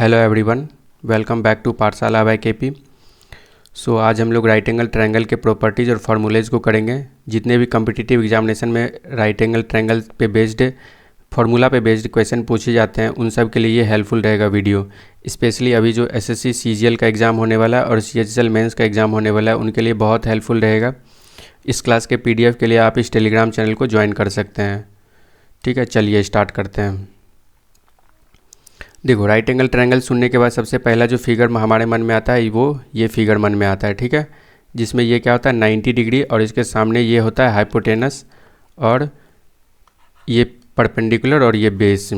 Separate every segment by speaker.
Speaker 1: Hello everyone, welcome back to Pathshala by KP. So आज हम लोग राइट एंगल ट्रायंगल के प्रॉपर्टीज़ और फार्मूलेज़ को करेंगे। जितने भी कम्पिटिटिव एग्जामिनेशन में राइट एंगल ट्रायंगल पे बेस्ड फार्मूला पे बेस्ड क्वेश्चन पूछे जाते हैं, उन सब के लिए ये हेल्पफुल रहेगा वीडियो। स्पेशली अभी जो एसएससी सीजीएल का एग्ज़ाम होने वाला है और सीएचएसएल मेंस का एग्ज़ाम होने वाला है, उनके लिए बहुत हेल्पफुल रहेगा। इस क्लास के पीडीएफ के लिए आप इस टेलीग्राम चैनल को ज्वाइन कर सकते हैं। ठीक है, चलिए स्टार्ट करते हैं। देखो, राइट एंगल ट्रायंगल सुनने के बाद सबसे पहला जो फिगर हमारे मन में आता है वो ये फिगर मन में आता है। ठीक है, जिसमें ये क्या होता है 90 डिग्री और इसके सामने ये होता है हाइपोटेनस और ये परपेंडिकुलर और ये बेस।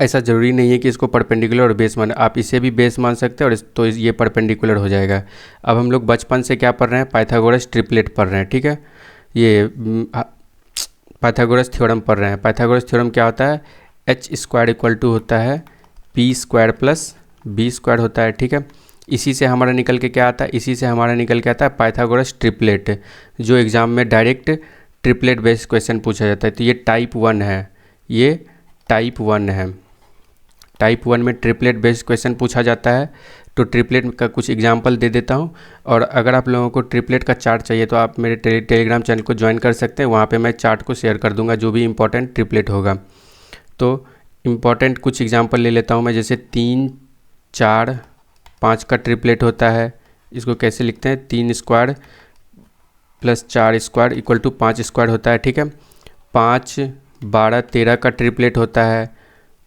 Speaker 1: ऐसा ज़रूरी नहीं है कि इसको परपेंडिकुलर और बेस मान, आप इसे भी बेस मान सकते हैं और तो ये परपेंडिकुलर हो जाएगा। अब हम लोग बचपन से क्या पढ़ रहे हैं, पाइथागोरस ट्रिपलेट पढ़ रहे हैं। ठीक है, ये पाइथागोरस थ्योरम पढ़ रहे हैं। पाइथागोरस थ्योरम क्या होता है, एच स्क्वायर इक्वल टू होता है P square plus B square होता है। ठीक है, इसी से हमारा निकल के क्या आता है, इसी से हमारा निकल के आता है पाइथागोरस ट्रिपलेट, जो एग्ज़ाम में डायरेक्ट ट्रिपलेट बेस्ड क्वेश्चन पूछा जाता है। तो ये टाइप 1 है, ये टाइप 1 है। टाइप 1 में ट्रिपलेट बेस्ड क्वेश्चन पूछा जाता है। तो ट्रिपलेट का कुछ एग्जांपल दे देता हूँ, और अगर आप लोगों को ट्रिपलेट का चार्ट चाहिए तो आप मेरे टेलीग्राम चैनल को ज्वाइन कर सकते हैं। वहाँ पे मैं चार्ट को शेयर कर दूँगा जो भी इंपॉर्टेंट ट्रिपलेट होगा। तो इम्पॉर्टेंट कुछ एग्जांपल ले लेता हूँ मैं, जैसे 3, 4, 5 का ट्रिपलेट होता है। इसको कैसे लिखते हैं, 3 square plus 4 square equal to 5 square होता है। ठीक है, 5, 12, 13 का ट्रिपलेट होता है।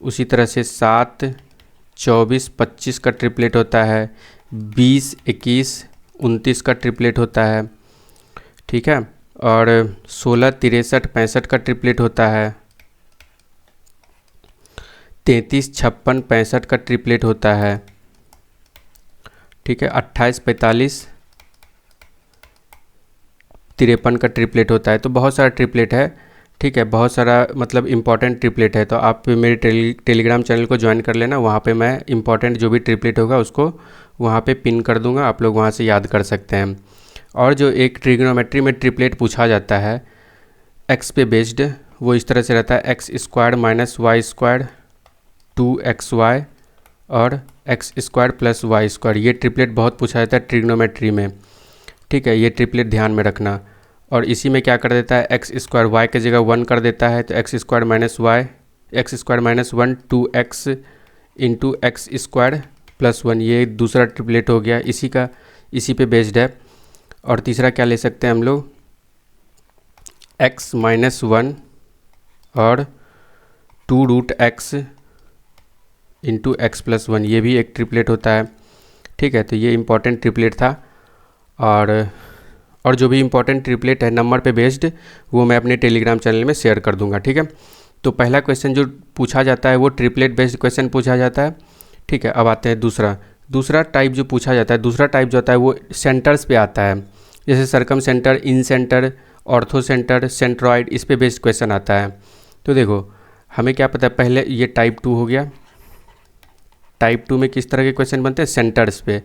Speaker 1: उसी तरह से 7, 24, 25 का ट्रिपलेट होता है। 20, 21, 29 का ट्रिपलेट होता है। ठीक है, और 16, 63, 65 का ट्रिपलेट होता है। 33, 56, 65 का ट्रिपलेट होता है। ठीक है, 28, 45, 53 का ट्रिपलेट होता है। तो बहुत सारा ट्रिपलेट है। ठीक है, बहुत सारा मतलब इम्पॉर्टेंट ट्रिपलेट है। तो आप मेरे टेलीग्राम चैनल को ज्वाइन कर लेना, वहाँ पे मैं इम्पॉर्टेंट जो भी ट्रिपलेट होगा उसको वहाँ पे पिन कर दूँगा, आप लोग वहाँ से याद कर सकते हैं। और जो एक ट्रिग्नोमेट्री में ट्रिपलेट पूछा जाता है एक्स पे बेस्ड, वो इस तरह से रहता है X square minus Y square 2xy और X square plus Y square. ये ट्रिपलेट बहुत पूछा जाता है ट्रिग्नोमेट्री में। ठीक है, ये ट्रिपलेट ध्यान में रखना। और इसी में क्या कर देता है, एक्स स्क्वायर वाई की जगह 1 कर देता है, तो X square minus Y, X square minus 1 2x into X square plus 1। ये दूसरा ट्रिपलेट हो गया, इसी पे बेस्ड है। और तीसरा क्या ले सकते हैं हम लोग, x माइनस 1 और 2√x इंटू एक्स प्लस 1, ये भी एक ट्रिपलेट होता है। ठीक है, तो ये इंपॉर्टेंट ट्रिपलेट था। और जो भी इंपॉर्टेंट ट्रिपलेट है नंबर पे बेस्ड, वो मैं अपने टेलीग्राम चैनल में शेयर कर दूंगा। ठीक है, तो पहला क्वेश्चन जो पूछा जाता है वो ट्रिपलेट बेस्ड क्वेश्चन पूछा जाता है। ठीक है, अब आते हैं दूसरा टाइप जो पूछा जाता है। दूसरा टाइप जो आता है वो सेंटर्स पे आता है, जैसे सर्कम सेंटर, इन सेंटर, ऑर्थो सेंटर, सेंट्रॉइड, इस पे बेस्ड क्वेश्चन आता है। तो देखो, हमें क्या पता है, पहले ये टाइप 2 हो गया। टाइप 2 में किस तरह के क्वेश्चन बनते हैं, सेंटर्स पे।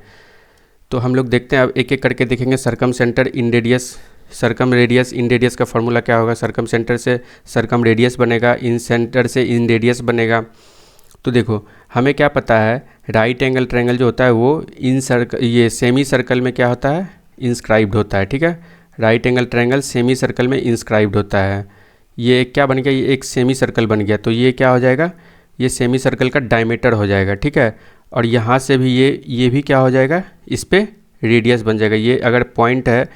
Speaker 1: तो हम लोग देखते हैं, अब एक एक करके देखेंगे। सर्कम सेंटर इन रेडियस, सर्कम रेडियस इन रेडियस का फॉर्मूला क्या होगा, सर्कम सेंटर से सर्कम रेडियस बनेगा, इन सेंटर से इन रेडियस बनेगा। तो देखो, हमें क्या पता है, राइट एंगल ट्रायंगल जो होता है वो ये सेमी सर्कल में क्या होता है, इंस्क्राइब्ड होता है। ठीक है, right angle triangle semi circle में इंस्क्राइब्ड होता है। ये क्या बन गया, ये एक सेमी सर्कल बन गया। तो ये क्या हो जाएगा, ये सेमी सर्कल का डायमीटर हो जाएगा। ठीक है, और यहाँ से भी ये भी क्या हो जाएगा, इस पे रेडियस बन जाएगा। ये अगर पॉइंट है,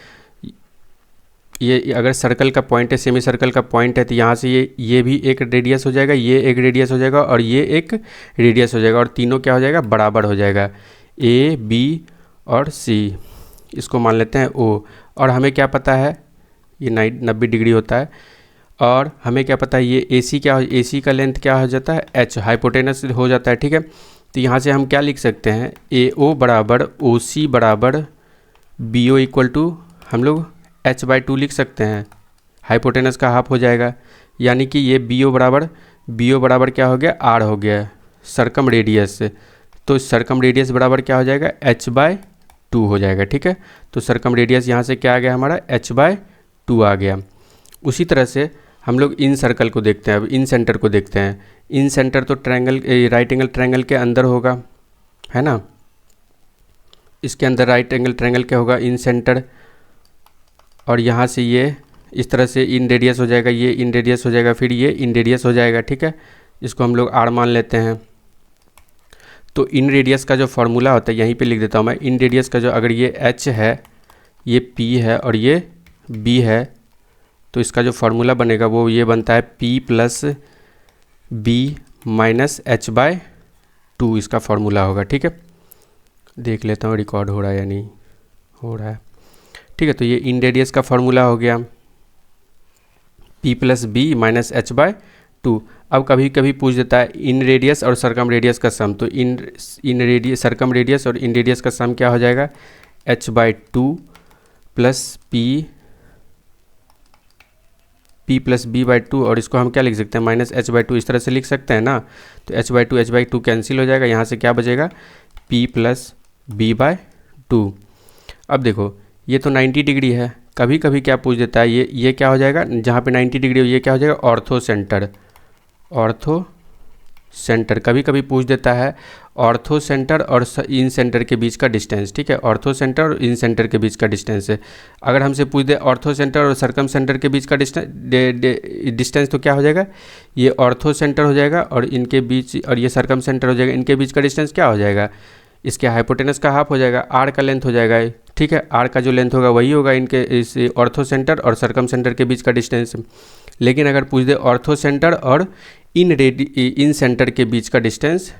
Speaker 1: ये अगर सर्कल का पॉइंट है, सेमी सर्कल का पॉइंट है, तो यहाँ से ये भी एक रेडियस हो जाएगा, ये एक रेडियस हो जाएगा और ये एक रेडियस हो जाएगा। और तीनों क्या हो जाएगा, बराबर हो जाएगा, ए, बी और सी। इसको मान लेते हैं ओ। और हमें क्या पता है, ये 90 डिग्री होता है। और हमें क्या पता है, ये AC का लेंथ क्या हो जाता है, h, हाइपोटेनस हो जाता है। ठीक है, तो यहाँ से हम क्या लिख सकते हैं, AO बराबर OC बराबर BO इक्वल टू हम लोग h/2 लिख सकते हैं। हाइपोटेनस का हाफ हो जाएगा, यानी कि ये BO बराबर क्या हो गया, R हो गया, सर्कम रेडियस। तो सर्कम रेडियस बराबर क्या हो जाएगा, h/2 हो जाएगा। ठीक है, तो सर्कम रेडियस यहाँ से क्या आ गया हमारा, h/2 आ गया। उसी तरह से हम लोग इन सर्कल को देखते हैं, अब इन सेंटर को देखते हैं। इन सेंटर तो ट्रायंगल, राइट एंगल ट्रायंगल के अंदर होगा, है ना। इसके अंदर राइट एंगल ट्रायंगल क्या होगा, इन सेंटर, और यहाँ से ये इस तरह से इन रेडियस हो जाएगा, ये इन रेडियस हो जाएगा, फिर ये इन रेडियस हो जाएगा, ठीक है। इसको हम लोग आर मान लेते हैं। तो इन रेडियस का जो फॉर्मूला होता है, यहीं पे लिख देता हूँ मैं। इन रेडियस का जो, अगर ये एच है, ये पी है और ये बी है, तो इसका जो फार्मूला बनेगा वो ये बनता है P plus B minus H by 2, इसका फार्मूला होगा, ठीक है। देख लेता हूँ रिकॉर्ड हो रहा है या नहीं हो रहा है, ठीक है। तो ये इन रेडियस का फार्मूला हो गया P plus B minus H by 2। अब कभी कभी पूछ देता है इन रेडियस और सरकम रेडियस का सम, तो इन रेडियस, सरकम रेडियस और इन रेडियस का सम क्या हो जाएगा, h by 2 plus P plus B by 2, और इसको हम क्या लिख सकते हैं, माइनस एच बाई 2, इस तरह से लिख सकते हैं ना। तो h बाई 2 कैंसिल हो जाएगा, यहाँ से क्या बचेगा, P प्लस बी बाई 2। अब देखो ये तो 90 डिग्री है, कभी कभी क्या पूछ देता है, ये क्या हो जाएगा, जहाँ पे 90 डिग्री हो ये क्या हो जाएगा, ऑर्थो सेंटर। ऑर्थो सेंटर कभी कभी पूछ देता है ऑर्थो सेंटर और इन सेंटर के बीच का डिस्टेंस, ठीक है। ऑर्थो सेंटर और इन सेंटर के बीच का डिस्टेंस है। अगर हमसे पूछ दे ऑर्थो सेंटर और सरकम सेंटर के बीच का डिस्टेंस, तो क्या हो जाएगा, ये ऑर्थो सेंटर हो जाएगा और इनके बीच, और ये सरकम सेंटर हो जाएगा, इनके बीच का डिस्टेंस क्या हो जाएगा, इसके हाइपोटेनस का हाफ हो जाएगा, आर का लेंथ हो जाएगा, ठीक है। आर का जो लेंथ होगा वही होगा इनके, इस ऑर्थो सेंटर और सरकम सेंटर के बीच का डिस्टेंस। लेकिन अगर पूछ दे ऑर्थो सेंटर और इन सेंटर के बीच का डिस्टेंस,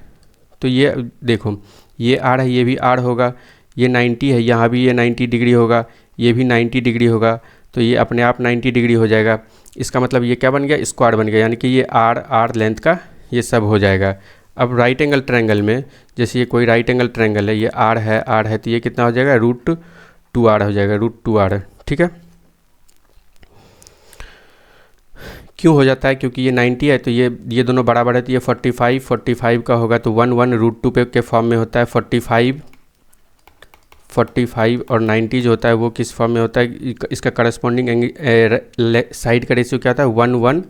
Speaker 1: तो ये देखो ये आर है, ये भी आर होगा, ये 90 है, यहाँ भी ये 90 डिग्री होगा, ये भी 90 डिग्री होगा, तो ये अपने आप 90 डिग्री हो जाएगा। इसका मतलब ये क्या बन गया, स्क्वायर बन गया, यानी कि ये आर लेंथ का ये सब हो जाएगा। अब राइट एंगल ट्रायंगल में, जैसे ये कोई राइट एंगल ट्रायंगल है, ये आर है, तो ये कितना हो जाएगा, √2r हो जाएगा, √2r, ठीक है। क्यों हो जाता है, क्योंकि ये 90 है, तो ये दोनों बराबर है, तो ये 45 का होगा, तो 1 √2 पे के फॉर्म में होता है। 45 और 90 जो होता है वो किस फॉर्म में होता है, इसका करस्पॉन्डिंग साइड का रेशियो क्या होता है, 1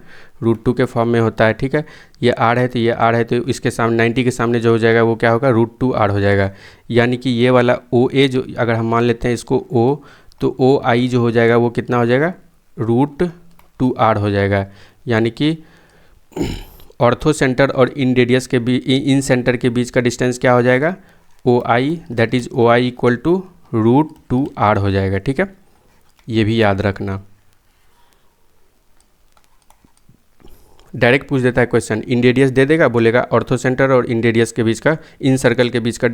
Speaker 1: √2 के फॉर्म में होता है, ठीक है। ये आर है, तो ये आर है, तो इसके सामने 90 के सामने जो हो जाएगा वो क्या होगा, √2r हो जाएगा। यानी कि ये वाला OA जो, अगर हम मान लेते हैं इसको O, तो OI जो हो जाएगा वो कितना हो जाएगा, √2r हो जाएगा। यानी कि ऑर्थो सेंटर और इन रेडियस के बीच, इन सेंटर के बीच का डिस्टेंस क्या हो जाएगा, OI, that is OI equal to √2r हो जाएगा, ठीक है। ये भी याद रखना। डायरेक्ट पूछ देता है क्वेश्चन, इन रेडियस दे देगा, बोलेगा ऑर्थो सेंटर और इन रेडियस के बीच का, इन सर्कल के बीच का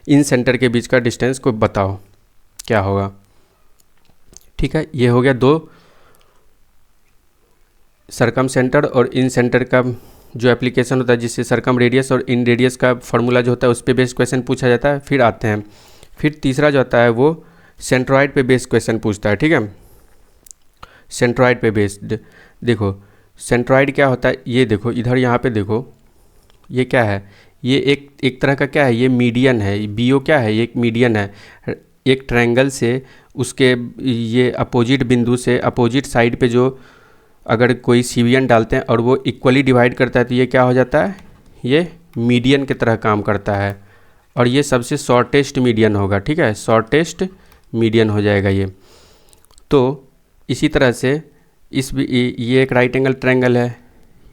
Speaker 1: इन सेंटर के बीच का डिस्टेंस को बताओ क्या होगा, ठीक है। ये हो गया 2 सरकम सेंटर और इन सेंटर का जो एप्लीकेशन होता है, जिससे सरकम रेडियस और इन रेडियस का फार्मूला जो होता है उस पे बेस्ड क्वेश्चन पूछा जाता है। फिर आते हैं, फिर तीसरा जो आता है वो सेंट्रॉइड पे बेस्ड क्वेश्चन पूछता है, ठीक है। सेंट्रॉइड पे बेस्ड, देखो सेंट्रॉइड क्या होता है, ये देखो इधर यहाँ पे देखो, ये क्या है, ये एक तरह का क्या है, ये मीडियन है, BO क्या है, ये एक मीडियन है। एक ट्रायंगल से उसके ये अपोजिट बिंदु से अपोजिट साइड पे जो अगर कोई सीवियन डालते हैं और वो इक्वली डिवाइड करता है, तो ये क्या हो जाता है, ये मीडियन की तरह काम करता है, और ये सबसे शॉर्टेस्ट मीडियन होगा, ठीक है, शॉर्टेस्ट मीडियन हो जाएगा ये। तो इसी तरह से ये एक राइट एंगल ट्रायंगल है,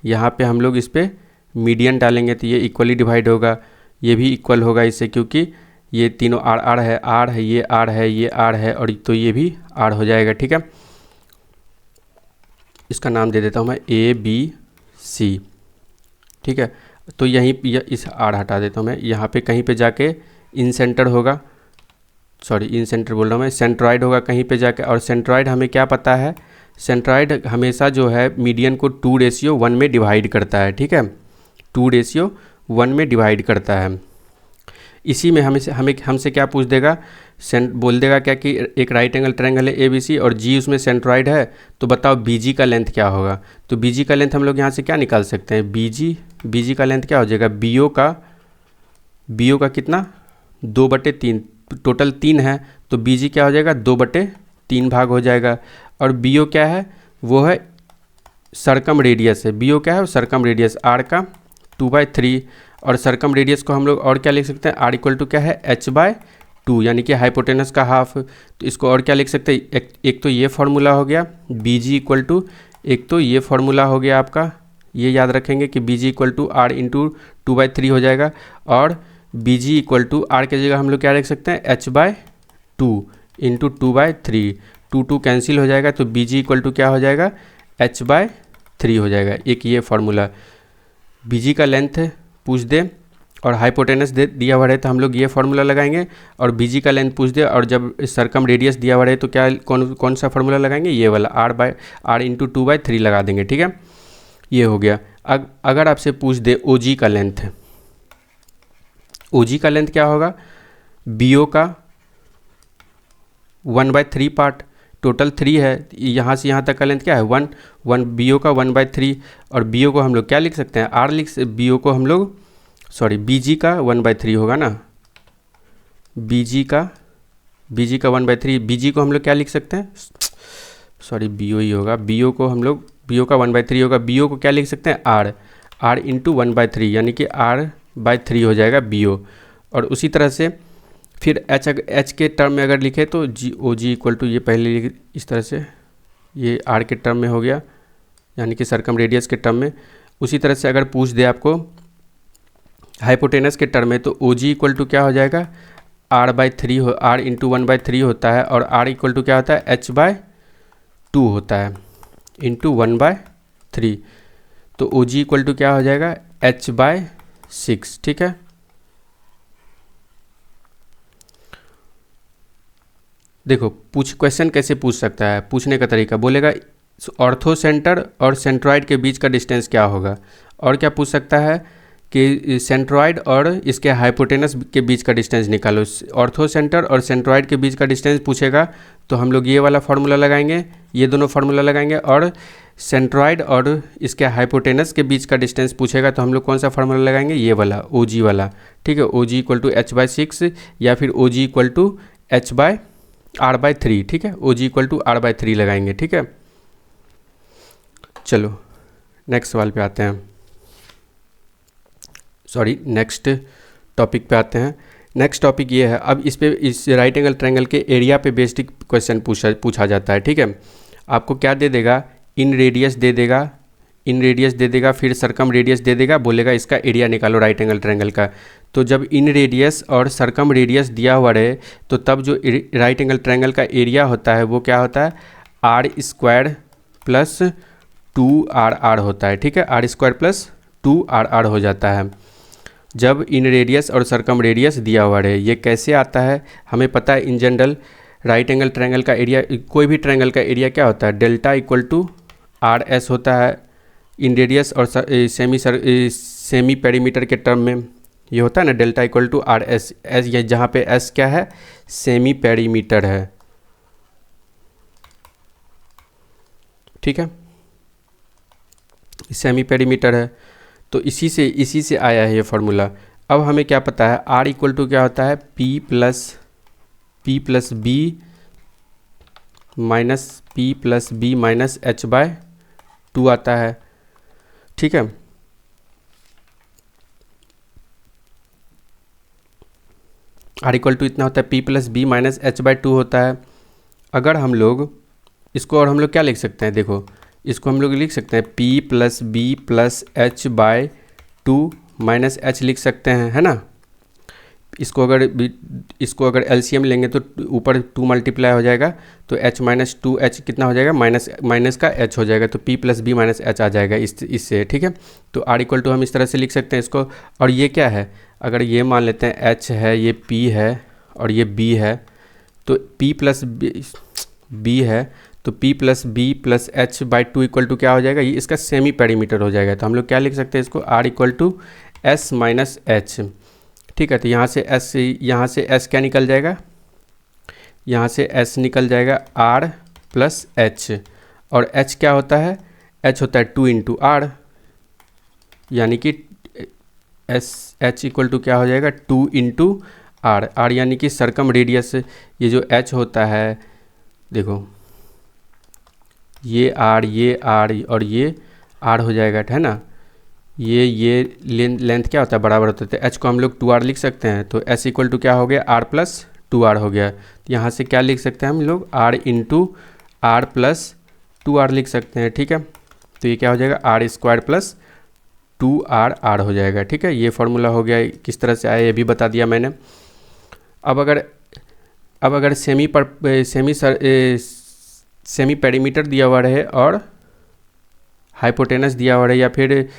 Speaker 1: यहाँ पे हम लोग इस पर मीडियन डालेंगे तो ये इक्वली डिवाइड होगा, ये भी इक्वल होगा इससे, क्योंकि ये तीनों आर है, ये आर है, ये आर है, और तो ये भी आर हो जाएगा, ठीक है। इसका नाम दे देता हूँ मैं ABC, ठीक है। तो यहीं इस आर हटा देता हूँ मैं, यहाँ पे कहीं पे जाके इन सेंटर होगा, सॉरी इन सेंटर बोल रहा हूँ मैं, सेंट्रॉइड होगा कहीं पे जाके, और सेंट्रॉइड हमें क्या पता है, सेंट्रॉइड हमेशा जो है मीडियन को 2:1 में डिवाइड करता है, ठीक है, 2:1 में डिवाइड करता है। इसी में हमसे क्या पूछ देगा, बोल देगा क्या कि एक राइट एंगल ट्रायंगल है ABC और G उसमें सेंट्रॉइड है, तो बताओ BG का लेंथ क्या होगा। तो BG का लेंथ हम लोग यहाँ से क्या निकाल सकते हैं, BG का लेंथ क्या हो जाएगा, BO का कितना, 2/3, टोटल 3 है, तो BG क्या हो जाएगा, 2/3 भाग हो जाएगा। और BO क्या है, वो है सरकम रेडियस है, बी ओ क्या है, सरकम रेडियस आर का 2/3, और सरकम रेडियस को हम लोग और क्या लिख सकते हैं, आर इक्वल टू क्या है, h/2, यानी कि हाइपोटेनस का हाफ। तो इसको और क्या लिख सकते हैं, एक तो ये फार्मूला हो गया बी जी इक्वल टू, एक तो ये फार्मूला हो गया आपका, ये याद रखेंगे कि B G equal to R into 2/3 हो जाएगा, और B G equal to R की जगह हम लोग क्या लिख सकते हैं, h/2 इंटू 2/3, 2 कैंसिल हो जाएगा, तो बी जी इक्वल टू क्या हो जाएगा, h/3 हो जाएगा। एक ये फार्मूला, बी जी का लेंथ पूछ दे और हाइपोटेनस दे दिया हुआ रहे तो हम लोग ये फार्मूला लगाएंगे, और बी जी का लेंथ पूछ दे और जब सरकम रेडियस दिया हुआ रहे तो क्या कौन सा फार्मूला लगाएंगे, ये वाला आर इंटू 2/3 लगा देंगे। ठीक है, ये हो गया। अगर आपसे पूछ दे ओ जी का लेंथ, ओ जी का लेंथ क्या होगा, बी ओ का 1/3 पार्ट, टोटल 3 है, यहाँ से यहाँ तक का लेंथ क्या है 1 बी ओ का 1/3, और बी ओ को हम लोग क्या लिख सकते हैं, आर बी ओ को हम लोग बी जी का 1/3 होगा ना, बी जी का 1/3, बी जी को हम लोग क्या लिख सकते हैं, बी ओ ही होगा, बी ओ को हम लोग, बी ओ का 1/3 होगा, बी ओ को क्या लिख सकते हैं, आर इंटू 1/3, यानी कि r/3 हो जाएगा बी ओ। और उसी तरह से फिर एच के टर्म में अगर लिखे तो ओ जी इक्वल टू, ये पहले इस तरह से, ये आर के टर्म में हो गया, यानी कि सरकम रेडियस के टर्म में। उसी तरह से अगर पूछ दे आपको हाइपोटेनस के टर्म में, तो ओ जी इक्वल टू क्या हो जाएगा, r/3 हो, r इंटू 1/3 होता है, और r इक्वल टू क्या होता है, h/2 होता है इंटू 1/3, तो ओ जी इक्वल टू क्या हो जाएगा, h/6। ठीक है, देखो क्वेश्चन कैसे पूछ सकता है, पूछने का तरीका बोलेगा ऑर्थो सेंटर और सेंट्रॉइड के बीच का डिस्टेंस क्या होगा, और क्या पूछ सकता है कि सेंट्रॉइड और इसके हाइपोटेनस के बीच का डिस्टेंस निकालो। ऑर्थो सेंटर और सेंट्रॉइड के बीच का डिस्टेंस पूछेगा तो हम लोग ये वाला फार्मूला लगाएंगे, ये दोनों फार्मूला लगाएंगे, और सेंट्रॉइड और इसके हाइपोटेनस के बीच का डिस्टेंस पूछेगा तो हम लोग कौन सा फार्मूला लगाएंगे, ये वाला ओ जी वाला। ठीक है, ओ जी इक्वल टू h/6 या फिर ओ जी इक्वल टू r/3। ठीक है, ओ जी इक्वल टू r/3 लगाएंगे। ठीक है, चलो नेक्स्ट सवाल पे आते हैं, नेक्स्ट टॉपिक पे आते हैं। नेक्स्ट टॉपिक ये है, अब इस राइट एंगल ट्रायंगल के एरिया पे बेस्ड क्वेश्चन पूछा जाता है। ठीक है, आपको क्या दे देगा, इन रेडियस दे देगा, फिर सरकम रेडियस दे देगा, बोलेगा इसका एरिया निकालो राइट एंगल ट्रायंगल का। तो जब इन रेडियस और सरकम रेडियस दिया हुआ रहे तो तब जो राइट एंगल ट्रायंगल का एरिया होता है वो क्या होता है, r² प्लस 2rr होता है। ठीक है, r² प्लस 2rr हो जाता है जब इन रेडियस और सरकम रेडियस दिया हुआ रहे। ये कैसे आता है हमें पता है, in general right angle triangle का एरिया, कोई भी ट्रायंगल का एरिया क्या होता है, डेल्टा इक्वल टू RS होता है इन रेडियस और सेमी पेरीमीटर के टर्म में, ये होता है ना delta equal to RS, S ये जहाँ पे S क्या है, सेमी पेरीमीटर है। ठीक है, सेमी पेरीमीटर है, तो इसी से आया है ये फार्मूला। अब हमें क्या पता है, R इक्वल टू क्या होता है, P plus B minus P plus B minus h/2 आता है। ठीक है, R इक्वल टू इतना होता है, P plus B minus h/2 होता है। अगर हम लोग इसको, और हम लोग क्या लिख सकते हैं, देखो इसको हम लोग लिख सकते हैं P plus B plus h/2 minus h लिख सकते हैं, है ना। इसको अगर एलसीएम लेंगे तो ऊपर 2 मल्टीप्लाई हो जाएगा, तो h माइनस 2h कितना हो जाएगा, माइनस का h हो जाएगा, तो P plus B minus h आ जाएगा इससे। ठीक है, तो R इक्वल टू हम इस तरह से लिख सकते हैं इसको। और ये क्या है, अगर ये मान लेते हैं h है, ये P है और ये B है, तो P प्लस B है, तो P plus B plus h/2 equal to क्या हो जाएगा, ये इसका सेमी पेरीमीटर हो जाएगा। तो हम लोग क्या लिख सकते हैं इसको, R equal to S minus H। ठीक है, तो यहाँ से S क्या निकल जाएगा, यहाँ से S निकल जाएगा R प्लस H, और H क्या होता है, H होता है 2 इंटू R, यानी कि H इक्वल टू क्या हो जाएगा, 2 इंटू R यानी कि सरकम रेडियस, ये जो H होता है, देखो ये R और ये आर हो जाएगा, है ना। ये लेंथ क्या होता है, बराबर होता है। तो एच को हम लोग 2r लिख सकते हैं, तो एस इक्वल टू क्या हो गया, आर प्लस 2r हो गया। तो यहाँ से क्या लिख सकते हैं हम लोग, are into are plus 2r लिख सकते हैं, ठीक है। तो ये क्या हो जाएगा, आर स्क्वायर प्लस 2r हो जाएगा, ठीक है। ये फार्मूला हो गया, किस तरह से आया ये भी बता दिया मैंने। अब अगर सेमी पेरीमीटर दिया हुआ रहे और हाइपोटेनस दिया हुआ रहे या फिर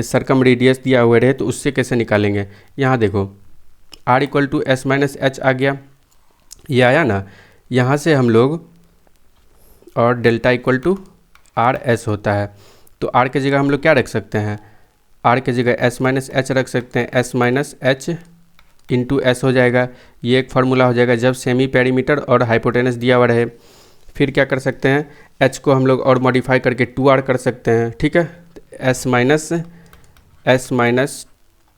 Speaker 1: सरकम रेडियस दिया हुआ रहे, तो उससे कैसे निकालेंगे। यहाँ देखो r equal to S minus H आ गया, ये आया ना। यहाँ से हम लोग और delta equal to R S होता है, तो r की जगह हम लोग क्या रख सकते हैं, r की जगह s माइनस एच रख सकते हैं, s minus H into S हो जाएगा। ये एक फार्मूला हो जाएगा जब सेमी पेरीमीटर और हाइपोटेनस दिया हुआ रहे। फिर क्या कर सकते हैं, h को हम लोग और मॉडिफाई करके 2r कर सकते हैं, ठीक है। s minus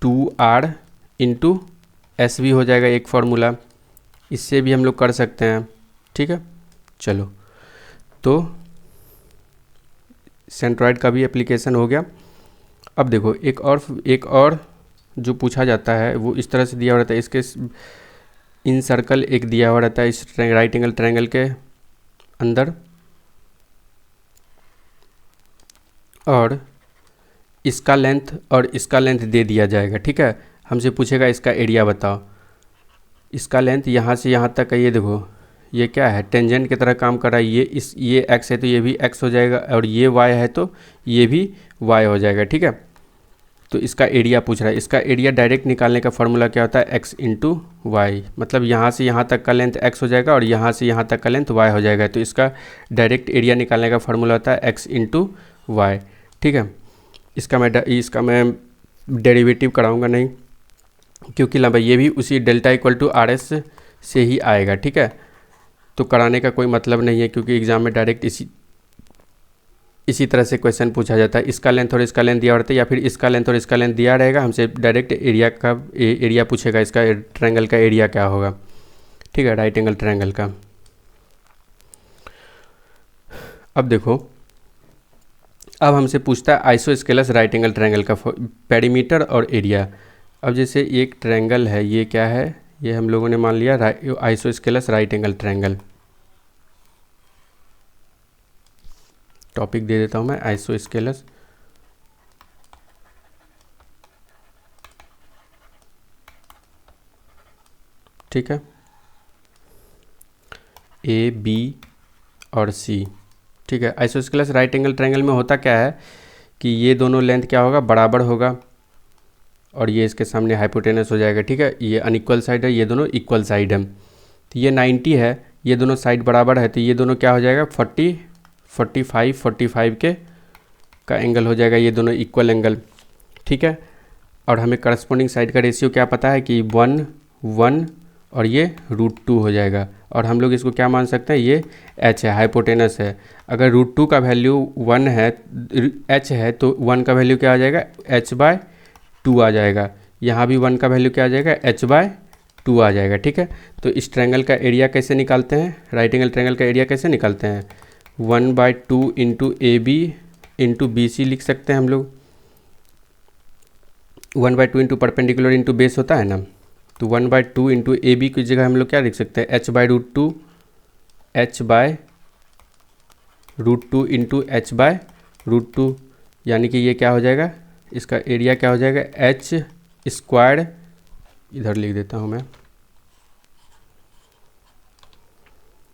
Speaker 1: 2r into S भी हो जाएगा एक फार्मूला, इससे भी हम लोग कर सकते हैं, ठीक है। चलो, तो सेंट्रॉइड का भी एप्लीकेशन हो गया। अब देखो एक और जो पूछा जाता है वो इस तरह से दिया हुआ रहता है, इसके इन सर्कल एक दिया हुआ रहता है इस राइट एंगल ट्रायंगल के अंदर, और इसका लेंथ दे दिया जाएगा, ठीक है। हमसे पूछेगा इसका एरिया बताओ। इसका लेंथ यहाँ से यहाँ तक है, ये देखो ये क्या है, टेंजेंट की तरह काम कर रहा है। ये x है तो ये भी x हो जाएगा, और ये y है तो ये भी y हो जाएगा, ठीक है। तो इसका एरिया पूछ रहा है। इसका एरिया डायरेक्ट निकालने का फॉर्मूला क्या होता है, x इंटू वाई, मतलब यहाँ से यहाँ तक का लेंथ x हो जाएगा और यहाँ से यहाँ तक का लेंथ y हो जाएगा। तो इसका डायरेक्ट एरिया निकालने का फॉर्मूला होता है x इंटू वाई, ठीक है। इसका मैं डेरिवेटिव कराऊंगा नहीं, क्योंकि लंबाई ये भी उसी delta equal to R S से ही आएगा, ठीक है। तो कराने का कोई मतलब नहीं है, क्योंकि एग्जाम में डायरेक्ट इसी तरह से क्वेश्चन पूछा जाता है। इसका लेंथ और इसका लेंथ दिया रहता है, या फिर इसका लेंथ और इसका लेंथ दिया रहेगा, हमसे डायरेक्ट एरिया पूछेगा, इसका ट्रायंगल का एरिया क्या होगा, ठीक है, राइट एंगल ट्रायंगल का। अब देखो, अब हमसे पूछता है आइसोस्केलस राइट एंगल ट्रायंगल का पेरीमीटर और एरिया। अब जैसे एक ट्रायंगल है, ये क्या है, ये हम लोगों ने मान लिया isosceles right angle triangle. Topic दे देता हूँ मैं, आइसोस्केलस ठीक है, ए बी और सी, ठीक है। आइसोस्केलस राइट एंगल ट्रायंगल में होता क्या है कि ये दोनों लेंथ क्या होगा, बराबर होगा, और ये इसके सामने हाइपोटेनस हो जाएगा, ठीक है। ये अनइक्वल साइड है, ये दोनों इक्वल साइड है। तो ये 90 है, ये दोनों साइड बराबर है, तो ये दोनों क्या हो जाएगा, 45 के का एंगल हो जाएगा, ये दोनों इक्वल एंगल, ठीक है। और हमें करस्पॉन्डिंग साइड का रेशियो क्या पता है कि 1 और ये √2 हो जाएगा। और हम लोग इसको क्या मान सकते हैं, ये h है, हाइपोटेनस है। अगर √2 का वैल्यू 1 है, h है, तो 1 का वैल्यू क्या आ जाएगा, h/2 आ जाएगा। यहाँ भी 1 का वैल्यू क्या आ जाएगा, h/2 आ जाएगा, ठीक है। तो इस ट्रायंगल का एरिया कैसे निकालते हैं, राइट एंगल ट्रायंगल का एरिया कैसे निकालते हैं, 1/2 इंटू AB इंटू BC लिख सकते हैं हम लोग। 1/2 इंटू परपेंडिकुलर इंटू बेस होता है ना, तो 1/2 इंटू AB की जगह हम लोग क्या लिख सकते हैं, h/2 इंटू h/2, यानी कि ये क्या हो जाएगा, इसका एरिया क्या हो जाएगा, h², इधर लिख देता हूँ मैं,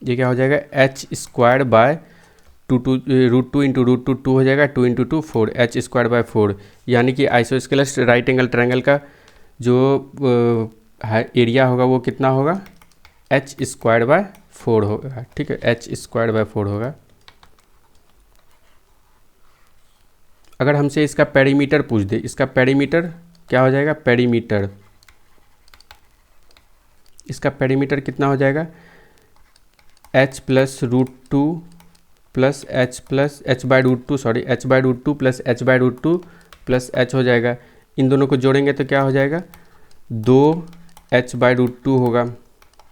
Speaker 1: ये क्या हो जाएगा, h² √2 इंटू √2 2 हो जाएगा, 2 इंटू 2 4, h²/4। यानी कि आइसोस्केलस राइट एंगल ट्रायंगल का जो एरिया होगा वो कितना होगा, h²/4 होगा, ठीक है, h²/4 होगा। अगर हमसे इसका पेरीमीटर पूछ दे, इसका पेरीमीटर क्या हो जाएगा, इसका पेरीमीटर कितना हो जाएगा, h plus √2 plus h plus h/√2 sorry h/√2 plus h/√2 plus h हो जाएगा। इन दोनों को जोड़ेंगे तो क्या हो जाएगा, 2h/√2 होगा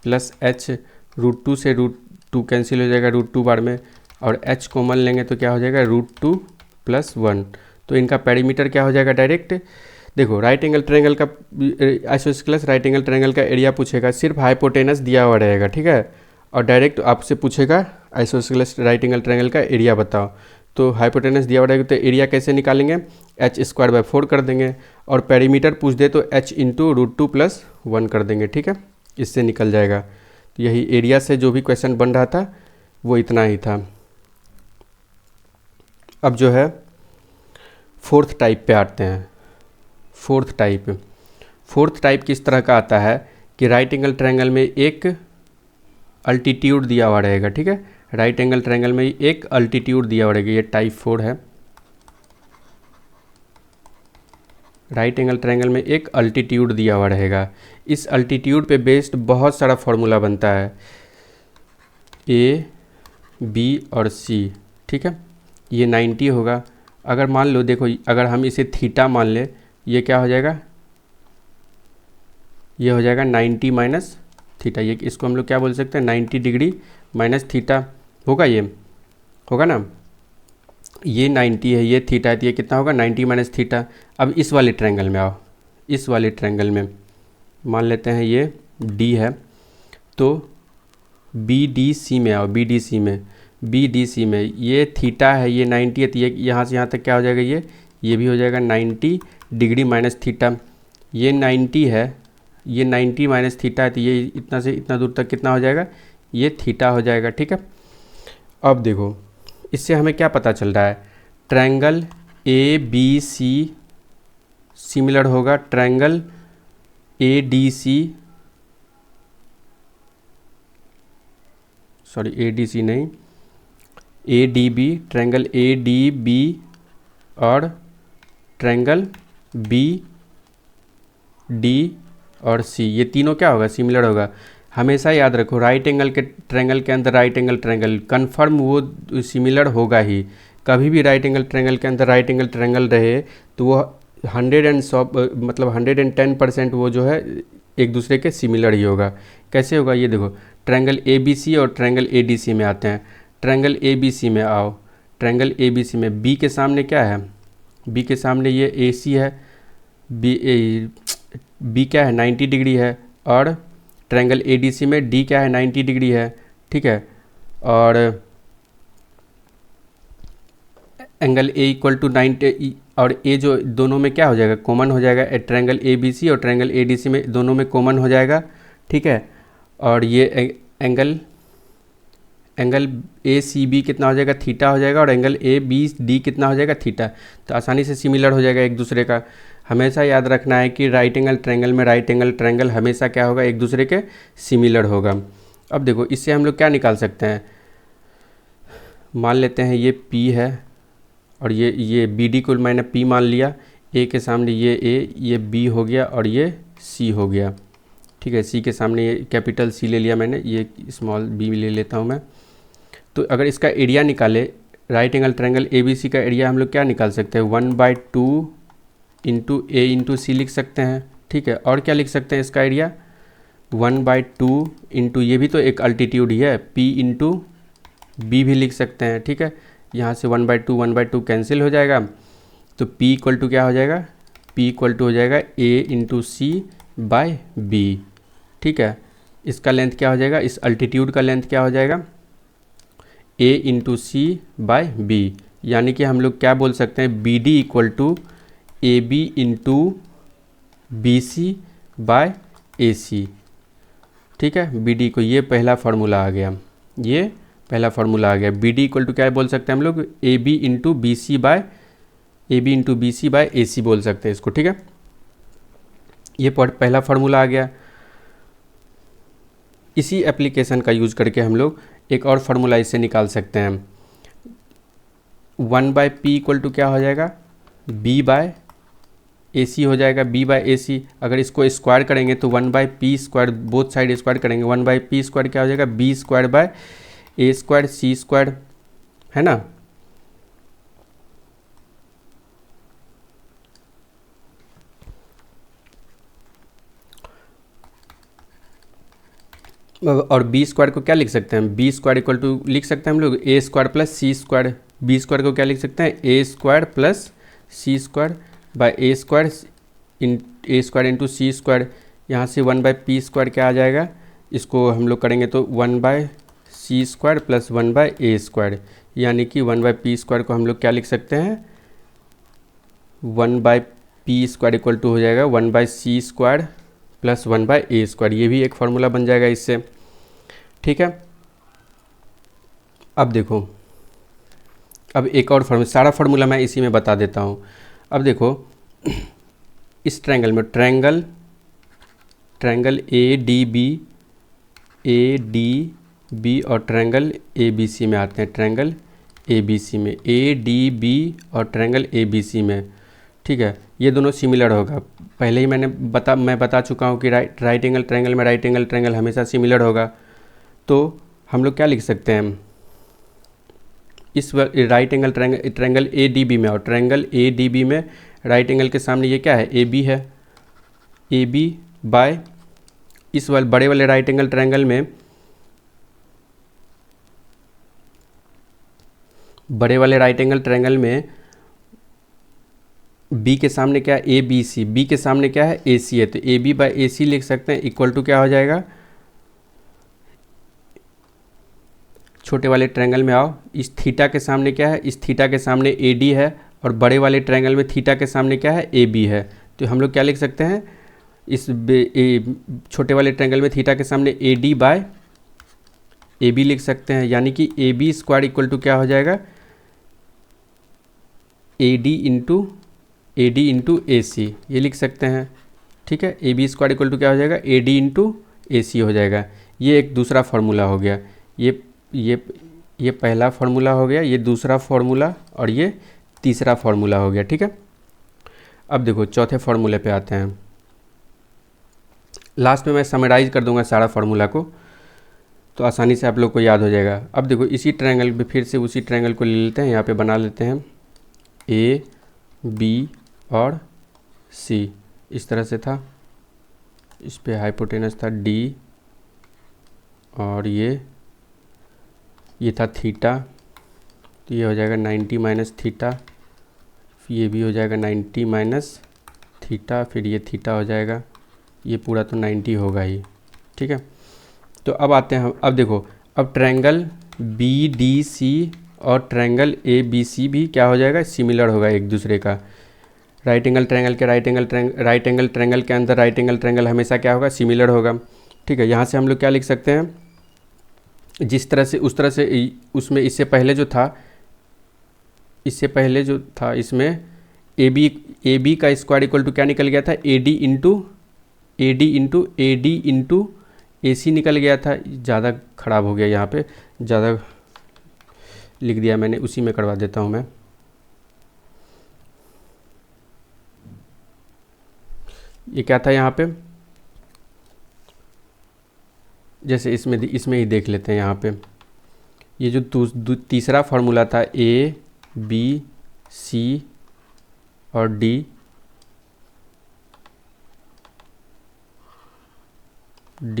Speaker 1: प्लस h, √2 से √2 कैंसिल हो जाएगा √2 बार में, और h कॉमन लेंगे तो क्या हो जाएगा, √2 प्लस 1। तो इनका पेरीमीटर क्या हो जाएगा डायरेक्ट। देखो राइट एंगल ट्रायंगल का आइसोस्केलस राइट एंगल ट्रायंगल का एरिया पूछेगा, सिर्फ हाइपोटेनस दिया हुआ रहेगा, ठीक है। और डायरेक्ट आपसे पूछेगा आइसोस्केलस राइट एंगल ट्रायंगल का एरिया बताओ। तो हाइपोटेनस दिया हुआ रहेगा तो एरिया कैसे निकालेंगे, h²/4 कर देंगे। और पेरीमीटर पूछ दे तो h इंटू √2 + 1 कर देंगे, ठीक है। इससे निकल जाएगा। तो यही एरिया से जो भी क्वेश्चन बन रहा था वो इतना ही था। अब जो है फोर्थ टाइप पे आते हैं। फोर्थ टाइप किस तरह का आता है कि राइट एंगल ट्रायंगल में एक अल्टीट्यूड दिया हुआ रहेगा, ठीक है। राइट एंगल ट्रायंगल में एक अल्टीट्यूड दिया हुआ रहेगा, ये टाइप 4 है। राइट एंगल ट्रायंगल में एक अल्टीट्यूड दिया हुआ रहेगा। इस अल्टीट्यूड पे बेस्ड बहुत सारा फॉर्मूला बनता है, ए बी और सी, ठीक है। ये 90 होगा। अगर मान लो, देखो अगर हम इसे थीटा मान ले, ये क्या हो जाएगा, ये हो जाएगा 90 माइनस थीटा। ये इसको हम लोग क्या बोल सकते हैं, 90 डिग्री माइनस थीटा होगा, ये होगा ना। ये 90 है, ये थीटा है, तो ये कितना होगा 90 माइनस थीटा। अब इस वाले ट्रायंगल में आओ, इस वाले ट्रायंगल में मान लेते हैं ये डी है, तो बी डी सी में आओ, बी डी सी में ये थीटा है, ये 90 है, तो ये यहाँ से यहाँ तक क्या हो जाएगा, ये भी हो जाएगा 90 डिग्री माइनस थीटा। ये 90 है, ये 90 माइनस थीटा है, तो ये इतना से इतना दूर तक कितना हो जाएगा, ये थीटा हो जाएगा, ठीक है। अब देखो इससे हमें क्या पता चल रहा है, triangle A B C similar होगा triangle A D C, sorry A D C नहीं, A D B, triangle A D B और ट्रायंगल बी डी और सी, ये तीनों क्या होगा, सिमिलर होगा। हमेशा याद रखो राइट एंगल के ट्रायंगल के अंदर राइट एंगल ट्रायंगल कन्फर्म वो सिमिलर होगा ही। कभी भी राइट एंगल ट्रायंगल के अंदर राइट एंगल ट्रायंगल रहे तो वो 110% वो जो है एक दूसरे के सिमिलर ही होगा। कैसे होगा, ये देखो ट्रायंगल ए बी सी और ट्रायंगल ए डी सी में आते हैं। ट्रायंगल ए बी सी में आओ, ट्रायंगल ए बी सी में बी के सामने क्या है, बी के सामने ये ए सी है, बी क्या है 90 डिग्री है, और ट्रायंगल ए डी सी में डी क्या है 90 डिग्री है, ठीक है। और एंगल ए इक्वल टू 90, और ए जो दोनों में क्या हो जाएगा, कॉमन हो जाएगा। ट्रायंगल ए बी सी और ट्रायंगल ए डी सी में दोनों में कॉमन हो जाएगा, ठीक है। और ये एंगल ए सी बी कितना हो जाएगा, थीटा हो जाएगा, और एंगल ए बी डी कितना हो जाएगा, थीटा। तो आसानी से सिमिलर हो जाएगा एक दूसरे का। हमेशा याद रखना है कि राइट एंगल ट्रायंगल में राइट एंगल ट्रायंगल हमेशा क्या होगा, एक दूसरे के सिमिलर होगा। अब देखो इससे हम लोग क्या निकाल सकते हैं, मान लेते हैं ये P है और ये बी डी को मैंने P मान लिया, A के सामने ये A, ये B हो गया और ये C हो गया, ठीक है। C के सामने ये कैपिटल C ले लिया मैंने, ये स्मॉल b ले लेता हूँ मैं। तो अगर इसका एरिया निकाले, राइट एंगल ट्रायंगल ABC का एरिया हम लोग क्या निकाल सकते हैं, 1/2 इंटू A इंटू C लिख सकते हैं, ठीक है। और क्या लिख सकते हैं इसका एरिया, 1/2 इंटू, ये भी तो एक अल्टीट्यूड ही है, P इंटू B भी लिख सकते हैं, ठीक है। यहाँ से 1/2 कैंसिल हो जाएगा, तो P इक्वल टू क्या हो जाएगा, P इक्वल टू हो जाएगा A इंटू C/B, ठीक है। इसका लेंथ क्या हो जाएगा, इस अल्टीट्यूड का लेंथ क्या हो जाएगा, A इंटू C/B, यानी कि हम लोग क्या बोल सकते हैं, BD equal to AB into BC/AC, ठीक है। BD को, ये पहला फार्मूला आ गया, ये पहला फार्मूला आ गया। BD इक्वल टू क्या बोल सकते हैं हम लोग, AB इंटू BC/AC बोल सकते हैं इसको, ठीक है। ये पहला फार्मूला आ गया। इसी एप्लीकेशन का यूज करके हम लोग एक और फार्मूला इससे निकाल सकते हैं। 1/P इक्वल टू क्या हो जाएगा, B/AC हो जाएगा, B/AC। अगर इसको स्क्वायर करेंगे तो 1/P², बोथ साइड स्क्वायर करेंगे, 1/P² क्या हो जाएगा, B² C², है ना। और B² को क्या लिख सकते हैं, B² इक्वल टू लिख सकते हैं हम लोग A² + C², बी स्क्वायर को क्या लिख सकते हैं, A square plus C square by A square into C square. यहाँ से 1/p स्क्वायर क्या आ जाएगा, इसको हम लोग करेंगे तो 1/c square plus 1/a square, यानी कि 1/p स्क्वायर को हम लोग क्या लिख सकते हैं, 1/p स्क्वायर इक्वल टू हो जाएगा 1/c square plus 1/a square. ये भी एक फार्मूला बन जाएगा इससे, ठीक है। अब देखो, अब एक और फार्मूला, सारा फार्मूला मैं इसी में बता देता हूँ। अब देखो इस ट्रायंगल में, ट्रायंगल ए डी बी और ट्रायंगल ए बी सी में आते हैं, ट्रायंगल ए बी सी में, ए डी बी और ट्रायंगल ए बी सी में, ठीक है। ये दोनों सिमिलर होगा, पहले ही मैं बता चुका हूँ कि राइट एंगल ट्रायंगल में राइट एंगल ट्रायंगल हमेशा सिमिलर होगा। तो हम लोग क्या लिख सकते हैं, इस right angle triangle A D B में, और ट्रायंगल ए डी बी में राइट एंगल के सामने ये क्या है, ए बी है, ए बी बाय इस बड़े वाले राइट एंगल ट्रायंगल में, बड़े वाले राइट एंगल ट्रायंगल में बी के सामने क्या है, ए बी सी, बी के सामने क्या है, ए सी है, तो ए बी बाई ए सी लिख सकते हैं, इक्वल टू क्या हो जाएगा, छोटे वाले ट्रायंगल में आओ, इस थीटा के सामने क्या है, इस थीटा के सामने ए डी है, और बड़े वाले ट्रायंगल में थीटा के सामने क्या है, ए बी है। तो हम लोग क्या लिख सकते हैं, इस छोटे वाले ट्रायंगल में थीटा के सामने A D by A B लिख सकते हैं, यानी कि A B square equal to क्या हो जाएगा, ए डी इंटू ए सी, ये लिख सकते हैं, ठीक है। A B square equal to क्या हो जाएगा, ए डी इंटू ए सी हो जाएगा। ये एक दूसरा फार्मूला हो गया, ये पहला फार्मूला हो गया, ये दूसरा फार्मूला, और ये तीसरा फार्मूला हो गया, ठीक है। अब देखो चौथे फार्मूले पे आते हैं, लास्ट में मैं समराइज कर दूंगा सारा फार्मूला को, तो आसानी से आप लोग को याद हो जाएगा। अब देखो इसी ट्रायंगल पे फिर से उसी ट्रायंगल को ले लेते हैं, यहाँ पे बना लेते हैं ए बी और सी, इस तरह से था, इस पे हाइपोटेनस था डी, और ये था थीटा, तो ये हो जाएगा 90 माइनस थीटा, ये भी हो जाएगा 90 माइनस थीटा, फिर ये थीटा हो जाएगा, ये पूरा तो 90 होगा ही, ठीक है। तो अब आते हैं हम, अब देखो, अब ट्रायंगल बी डी सी और ट्रायंगल ए बी सी भी क्या हो जाएगा, सिमिलर होगा एक दूसरे का। राइट एंगल ट्रायंगल के राइट एंगल ट्रायंगल के अंदर राइट एंगल ट्रायंगल हमेशा क्या होगा, सिमिलर होगा, ठीक है। यहाँ से हम लोग क्या लिख सकते हैं, जिस तरह से उस तरह से उसमें इससे पहले जो था इसमें ए बी का स्क्वायर इक्वल टू क्या निकल गया था, ए डी इंटू ए सी निकल गया था। ज़्यादा ख़राब हो गया, यहाँ पे ज़्यादा लिख दिया मैंने, उसी में करवा देता हूँ मैं। ये क्या था यहाँ पे, जैसे इसमें ही देख लेते हैं। यहाँ पे ये जो तीसरा फार्मूला था, ए बी सी और डी,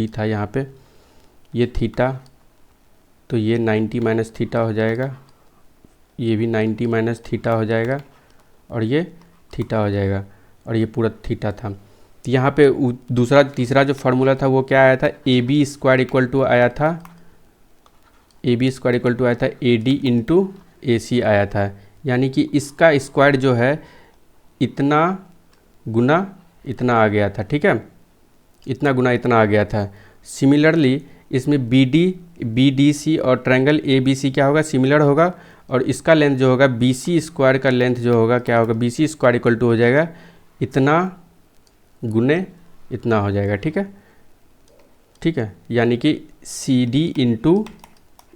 Speaker 1: था यहाँ पे, ये थीटा, तो ये 90 माइनस थीटा हो जाएगा, ये भी 90 माइनस थीटा हो जाएगा, और ये थीटा हो जाएगा, और ये पूरा थीटा था। तो यहाँ पे तीसरा जो फार्मूला था वो क्या आया था, A B square equal to आया था, ए डी इंटू ए सी आया था, यानी कि इसका स्क्वायर जो है इतना गुना इतना आ गया था, ठीक है, इतना गुना इतना आ गया था। सिमिलरली इसमें बी डी सी और ट्रायंगल ए बी सी क्या होगा, सिमिलर होगा, और इसका लेंथ जो होगा बी सी स्क्वायर का लेंथ जो होगा क्या होगा, B C square equal to हो जाएगा इतना गुने इतना हो जाएगा, ठीक है, यानी कि सी डी इंटू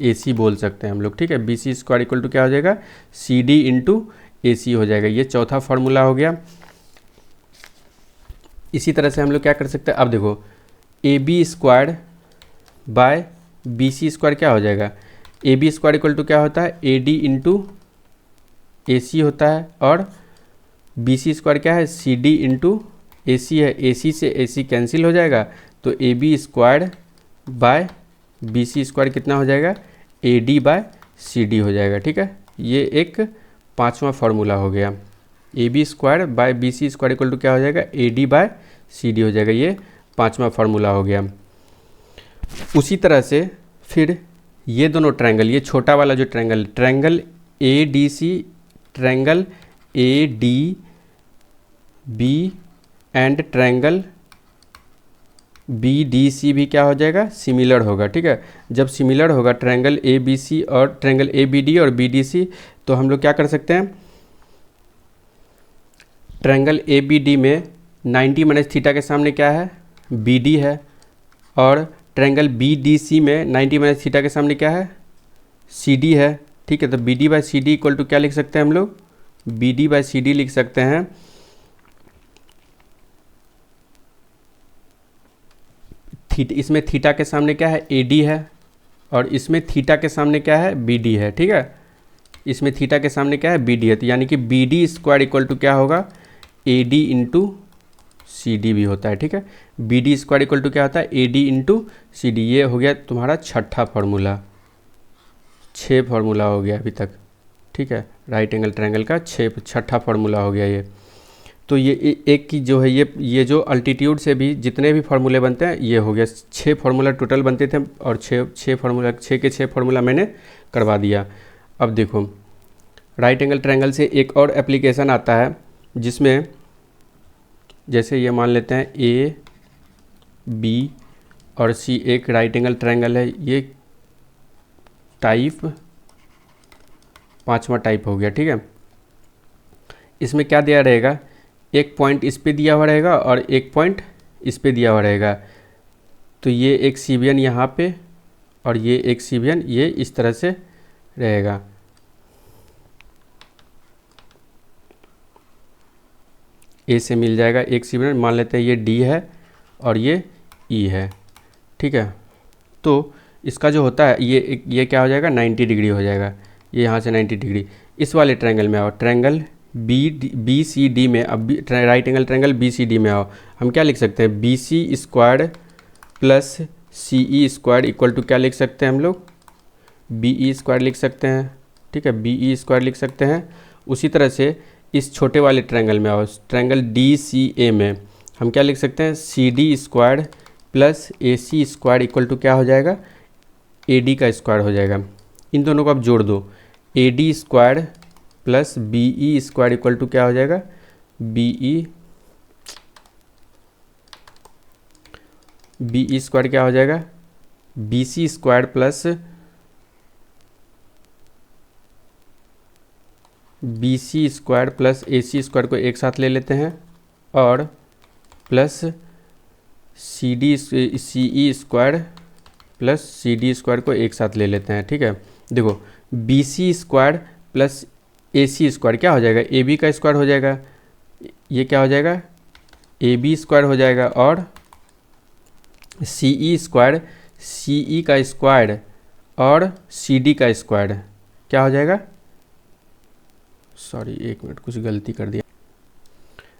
Speaker 1: ए सी बोल सकते हैं हम लोग, ठीक है। B C square equal to क्या हो जाएगा, सी डी इंटू ए सी हो जाएगा। ये चौथा फार्मूला हो गया। इसी तरह से हम लोग क्या कर सकते हैं, अब देखो A B square by B C square क्या हो जाएगा, A B square equal to क्या होता है, ए डी इंटू ए सी होता है, और बी सी स्क्वायर क्या है, सी डी इंटू ए सी है, ए सी से ए सी कैंसिल हो जाएगा, तो A B square by B C square कितना हो जाएगा, A D by C D हो जाएगा, ठीक है। ये एक पांचवा फार्मूला हो गया। A B square by B C square equal to क्या हो जाएगा, A D by C D हो जाएगा। ये पांचवा फार्मूला हो गया। उसी तरह से फिर ये दोनों ट्रायंगल, ये छोटा वाला जो triangle, triangle A D C, triangle A D B and triangle B D C भी क्या हो जाएगा, सिमिलर होगा। ठीक है, जब सिमिलर होगा ट्रायंगल ए बी सी और ट्रायंगल ए बी डी और बी डी सी, तो हम लोग क्या कर सकते हैं, ट्रायंगल ए बी डी में 90 माइनस थीटा के सामने क्या है, बी डी है, और ट्रायंगल बी डी सी में 90 माइनस थीटा के सामने क्या है, सी डी है। ठीक है, तो B D by C D equal to क्या लिख सकते हैं हम लोग, B D by C D लिख सकते हैं इसमें थीटा के सामने क्या है, ए डी है, और इसमें थीटा के सामने क्या है, बी डी है। ठीक है, इसमें थीटा के सामने क्या है, बी डी है, तो यानी कि B D square equal to क्या होगा, A D into C D भी होता है। ठीक है, B D square equal to क्या होता है, A D into C D. ये हो गया तुम्हारा छठा फार्मूला, 6 फार्मूला हो गया अभी तक। ठीक है, राइट एंगल ट्रायंगल का छठा फार्मूला हो गया ये। तो ये एक की जो है, ये जो अल्टीट्यूड से भी जितने भी फार्मूले बनते हैं, ये हो गया 6 फार्मूला टोटल बनते थे, और 6 फार्मूला 6 के 6 फार्मूला मैंने करवा दिया। अब देखो राइट एंगल ट्रायंगल से एक और एप्लीकेशन आता है, जिसमें जैसे ये मान लेते हैं ए बी और सी एक राइट एंगल ट्रायंगल है, ये टाइप 5वां टाइप हो गया। ठीक है, इसमें क्या दिया रहेगा, एक पॉइंट इस पे दिया हुआ रहेगा और एक पॉइंट इस पे दिया हुआ रहेगा। तो ये एक सीबियन यहाँ पे और ये एक सीबियन ये इस तरह से रहेगा। ए से मिल जाएगा एक सीबियन, मान लेते हैं ये डी है और ये ई है। ठीक है, तो इसका जो होता है ये क्या हो जाएगा, 90 डिग्री हो जाएगा, ये यहाँ से 90 डिग्री। इस वाले ट्रायंगल में आओ, ट्रायंगल बी सी डी में, अब right angle triangle B C D में आओ, हम क्या लिख सकते हैं, B C square plus C E square equal to क्या लिख सकते हैं हम लोग, बी ई स्क्वायर लिख सकते हैं। ठीक है, बी ई स्क्वायर लिख सकते हैं। उसी तरह से इस छोटे वाले ट्रायंगल में आओ, ट्रायंगल डी सी ए में हम क्या लिख सकते हैं, C D square plus A C square equal to क्या हो जाएगा, ए डी का स्क्वायर हो जाएगा। इन दोनों को आप जोड़ दो, A D square plus B E square equal to क्या हो जाएगा, बी ई स्क्वायर क्या हो जाएगा, B C square plus B C square plus A C square को एक साथ ले लेते हैं, और plus C E square plus C D square को एक साथ ले लेते हैं। ठीक है, देखो B C square plus A C square क्या हो जाएगा, ए बी का स्क्वायर हो जाएगा, ये क्या हो जाएगा, ए बी स्क्वायर हो जाएगा, और सी ई स्क्वायर सी ई का स्क्वायर और सी डी का स्क्वायर क्या हो जाएगा, सॉरी एक मिनट कुछ गलती कर दिया।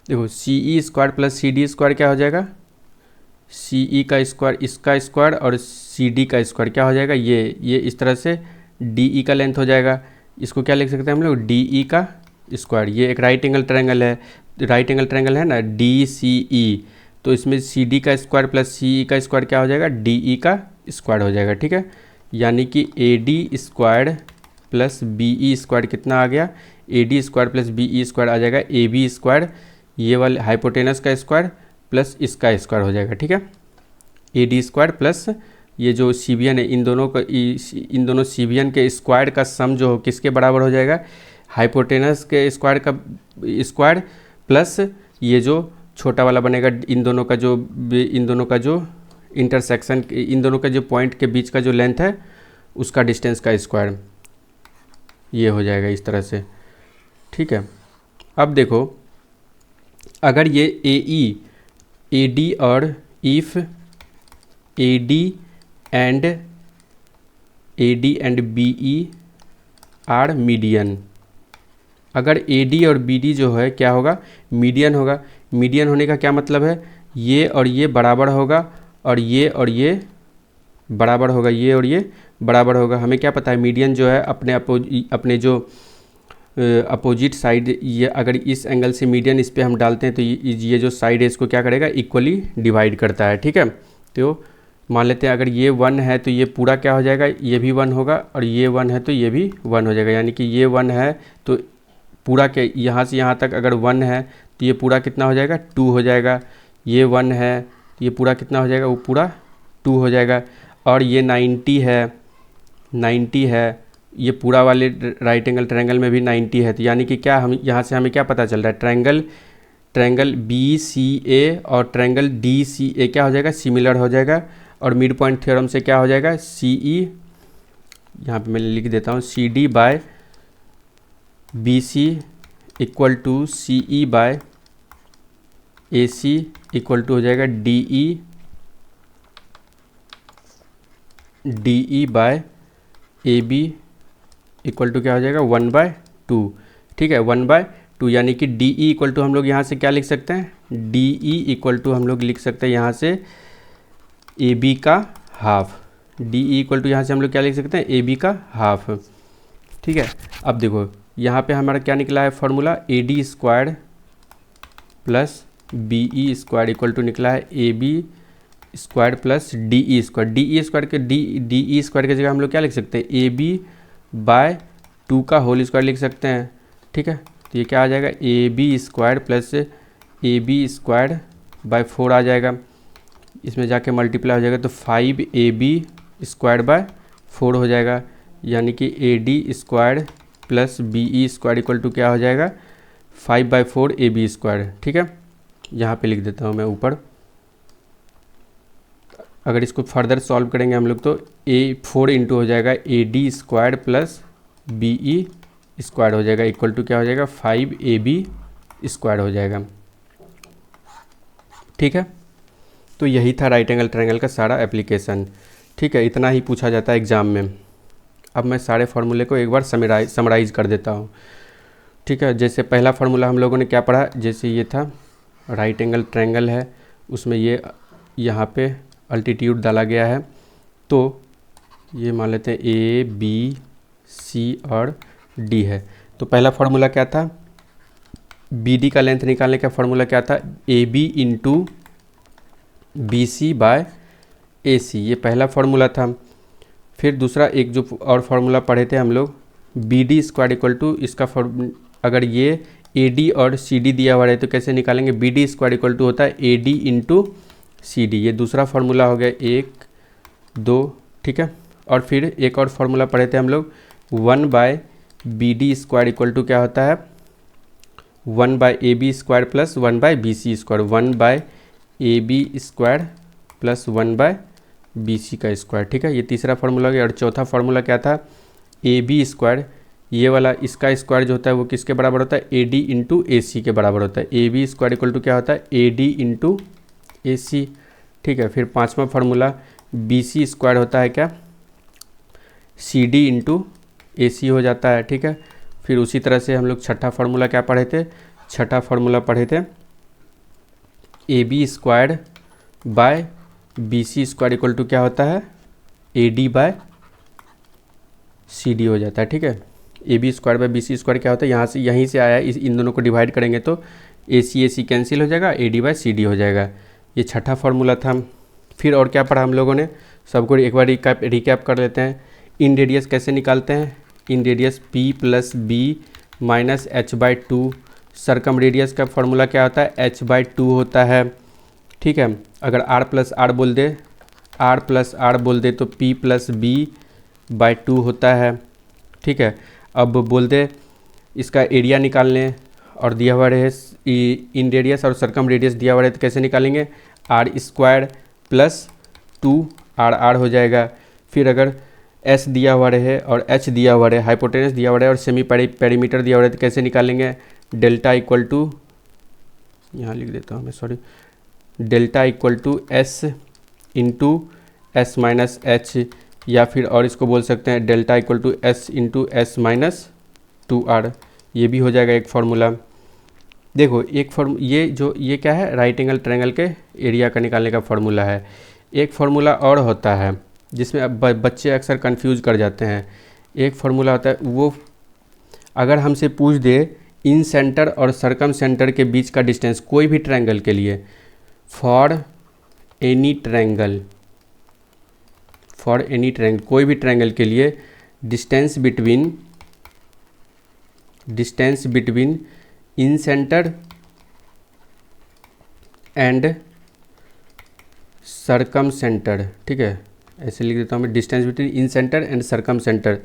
Speaker 1: देखो C E square plus C D square क्या हो जाएगा, सी ई का स्क्वायर इसका स्क्वायर और सी डी का स्क्वायर क्या हो जाएगा, ये इस तरह से डी ई का लेंथ हो जाएगा। इसको क्या लिख सकते हैं हम लोग, डी ई का स्क्वायर। ये एक राइट एंगल ट्रायंगल है, राइट एंगल ट्रायंगल है ना, डी सी ई, तो इसमें सी डी का स्क्वायर प्लस सी ई का स्क्वायर क्या हो जाएगा, डी ई का स्क्वायर हो जाएगा। ठीक है, यानी कि A D square plus B E square कितना आ गया, A D square plus B E square आ जाएगा ए बी स्क्वायर, ये वाले हाइपोटेनस का स्क्वायर प्लस इसका स्क्वायर हो जाएगा। ठीक है, ए डी स्क्वायर प्लस ये जो सीबियन है, इन दोनों सीबियन के स्क्वायर का सम जो किसके बराबर हो जाएगा, हाइपोटेनस के स्क्वायर का स्क्वायर प्लस ये जो छोटा वाला बनेगा इन दोनों का जो इंटरसेक्शन, इन दोनों का जो पॉइंट के बीच का जो लेंथ है उसका डिस्टेंस का स्क्वायर, ये हो जाएगा इस तरह से। ठीक है, अब देखो अगर ये ए डी और if A D and B E are median, अगर ए डी और बी डी जो है क्या होगा, मीडियन होगा। मीडियन होने का क्या मतलब है, ये और ये बराबर होगा और ये बराबर होगा, ये और ये बराबर होगा। हमें क्या पता है, मीडियन जो है अपने जो अपोजिट साइड, ये अगर इस एंगल से मीडियन इस पे हम डालते हैं तो ये जो साइड है इसको क्या करेगा, इक्वली डिवाइड करता है, ठीक है। तो मान लेते हैं अगर ये 1 है तो ये पूरा क्या हो जाएगा, ये भी 1 होगा, और ये 1 है तो ये भी 1 हो जाएगा, यानी कि ये 1 है तो पूरा क्या, यहाँ से यहाँ तक अगर 1 है तो ये पूरा कितना हो जाएगा, 2 हो जाएगा। ये 1 है तो ये पूरा कितना हो जाएगा, वो पूरा 2 हो जाएगा। और ये 90 है, ये पूरा वाले राइट एंगल ट्रायंगल में भी 90 है। तो यानी कि क्या, हम यहाँ से हमें क्या पता चल रहा है, ट्रायंगल BCA और ट्रायंगल DCA क्या हो जाएगा, सिमिलर हो जाएगा। और मिड पॉइंट थ्योरम से क्या हो जाएगा, CE, यहाँ पे मैं लिख देता हूँ, CD by BC equal to CE by AC equal to हो जाएगा DE by AB equal to क्या हो जाएगा, 1/2, ठीक है, 1/2। यानी कि DE इक्वल टू हम लोग यहाँ से क्या लिख सकते हैं, DE इक्वल टू हम लोग लिख सकते हैं यहाँ से AB का हाफ। DE इक्वल टू यहाँ से हम लोग क्या लिख सकते हैं, AB का हाफ, ठीक है। अब देखो यहाँ पे हमारा क्या निकला है formula, AD² plus BE² equal to निकला है AB² प्लस DE²। DE² की जगह हम लोग क्या लिख सकते हैं, AB/2 का होल स्क्वायर लिख सकते हैं, ठीक है। तो ये क्या आ जाएगा, AB² प्लस AB²/4 आ जाएगा, इसमें जाके मल्टीप्लाई हो जाएगा तो 5AB²/4 हो जाएगा। यानी कि AD² plus BE² equal to क्या हो जाएगा, 5/4 AB², ठीक है। यहाँ पे लिख देता हूँ मैं ऊपर। अगर इसको फर्दर सॉल्व करेंगे हम लोग तो 4 इंटू हो जाएगा AD² प्लस BE² हो जाएगा इक्वल टू क्या हो जाएगा, 5AB² हो जाएगा, ठीक है। तो यही था राइट एंगल ट्रायंगल का सारा एप्लीकेशन, ठीक है। इतना ही पूछा जाता है एग्ज़ाम में। अब मैं सारे फार्मूले को एक बार समराइज़ कर देता हूँ, ठीक है। जैसे पहला फार्मूला हम लोगों ने क्या पढ़ा, जैसे ये था राइट एंगल ट्रायंगल है, उसमें ये यहाँ पे अल्टीट्यूड डाला गया है, तो ये मान लेते हैं A B C और D है। तो पहला फार्मूला क्या था, BD का लेंथ निकालने का फार्मूला क्या था, AB इंटू BC/AC, ये पहला फार्मूला था। फिर दूसरा एक जो और फार्मूला पढ़े थे हम लोग, BD² इक्वल टू इसका अगर ये AD और CD दिया हुआ है तो कैसे निकालेंगे, BD² इक्वल टू होता है AD इंटू CD, ये दूसरा फार्मूला हो गया 1 2, ठीक है। और फिर एक और फार्मूला पढ़े थे हम लोग, 1/BD² इक्वल टू क्या होता है, 1/AB² plus 1/BC², 1/AB² plus 1/BC², ठीक है। ये तीसरा फार्मूला हो गया। और चौथा फार्मूला क्या था, AB², ये वाला इसका स्क्वायर जो होता है वो किसके बराबर होता है, AD इंटू AC के बराबर होता है। AB² इक्वल टू क्या होता है, AD इंटू AC, ठीक है। फिर पांचवा फार्मूला BC² होता है क्या, CD इंटू AC हो जाता है, ठीक है। फिर उसी तरह से हम लोग छठा फार्मूला क्या पढ़े थे, छठा फार्मूला पढ़े थे AB² bye BC² equal to क्या होता है, AD/CD हो जाता है, ठीक है। AB² बाय BC² क्या होता है, यहाँ से यहीं से आया है, इन दोनों को डिवाइड करेंगे तो AC कैंसिल हो जाएगा, AD/CD हो जाएगा। ये छठा फार्मूला था। फिर और क्या पढ़ा हम लोगों ने, सबको एक बार रिकैप कर लेते हैं। इन रेडियस कैसे निकालते हैं, inradius P plus B minus h/2। Circumradius का फार्मूला क्या होता है, h/2 होता है, ठीक है। अगर r प्लस r बोल दे तो P प्लस B/2 होता है, ठीक है। अब बोल दे इसका एरिया निकालने और दिया हुआ रहे इन रेडियस और सरकम रेडियस दिया हुआ रहे तो कैसे निकालेंगे, r² प्लस 2r हो जाएगा। फिर अगर S दिया हुआ रहे और H दिया हुआ रहे, हाइपोटेनस दिया हुआ रहे और सेमी पेरीमीटर दिया हुआ रहे तो कैसे निकालेंगे, डेल्टा इक्वल टू, यहाँ लिख देता हूँ मैं, sorry, delta equal to S into S minus H, या फिर और इसको बोल सकते हैं delta equal to S into S minus 2r, ये भी हो जाएगा एक फार्मूला। देखो एक ये क्या है, राइट एंगल ट्रायंगल के एरिया का निकालने का फार्मूला है। एक फार्मूला और होता है जिसमें अब बच्चे अक्सर कंफ्यूज कर जाते हैं। एक फार्मूला होता है वो, अगर हमसे पूछ दे इन सेंटर और सरकम सेंटर के बीच का डिस्टेंस कोई भी ट्रायंगल के लिए, फॉर एनी ट्रायंगल कोई भी ट्रायंगल के लिए distance between incentre and circumcentre, ठीक है, ऐसे लिख देता हूँ मैं, distance between incentre and circumcentre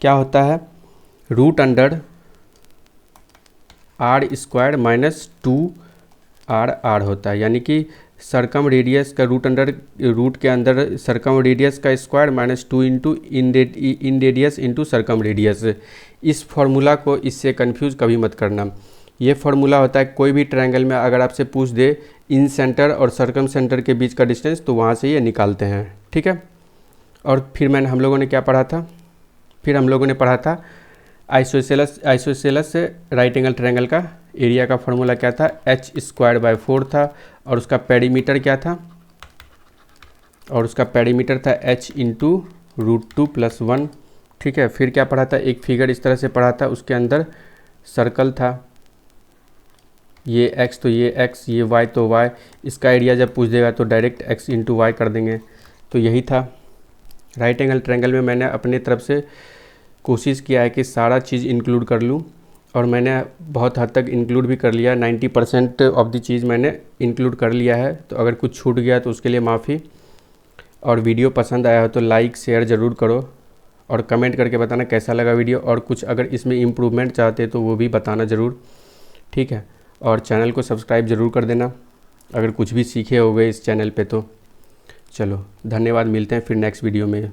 Speaker 1: क्या होता है, root under R square minus 2r होता है। यानी कि सरकम रेडियस का रूट के अंदर सरकम रेडियस का square minus 2 into inradius into circumradius. इस फॉर्मूला को इससे कंफ्यूज कभी मत करना। ये फार्मूला होता है कोई भी ट्रायंगल में अगर आपसे पूछ दे इन सेंटर और सरकम सेंटर के बीच का डिस्टेंस, तो वहाँ से ये निकालते हैं, ठीक है। और फिर हम लोगों ने क्या पढ़ा था, फिर हम लोगों ने पढ़ा था आइसोसेलस से राइट एंगल ट्रायंगल का एरिया का फार्मूला क्या था, h²/4 था, और उसका पेरीमीटर क्या था, और उसका पेरीमीटर था h × √2 + 1, ठीक है। फिर क्या पढ़ा था, एक फिगर इस तरह से पढ़ा था, उसके अंदर सर्कल था, ये x तो ये x, ये y तो y, इसका एरिया जब पूछ देगा तो डायरेक्ट x × y कर देंगे। तो यही था राइट एंगल ट्रायंगल में। मैंने अपने तरफ से कोशिश किया है कि सारा चीज़ इंक्लूड कर लूँ, और मैंने बहुत हद तक इंक्लूड भी कर लिया, 90% ऑफ द चीज़ मैंने इंक्लूड कर लिया है। तो अगर कुछ छूट गया तो उसके लिए माफ़ी। और वीडियो पसंद आया हो तो लाइक शेयर ज़रूर करो, और कमेंट करके बताना कैसा लगा वीडियो, और कुछ अगर इसमें इम्प्रूवमेंट चाहते तो वो भी बताना ज़रूर, ठीक है। और चैनल को सब्सक्राइब ज़रूर कर देना अगर कुछ भी सीखे हो गए इस चैनल पे तो। चलो धन्यवाद, मिलते हैं फिर नेक्स्ट वीडियो में।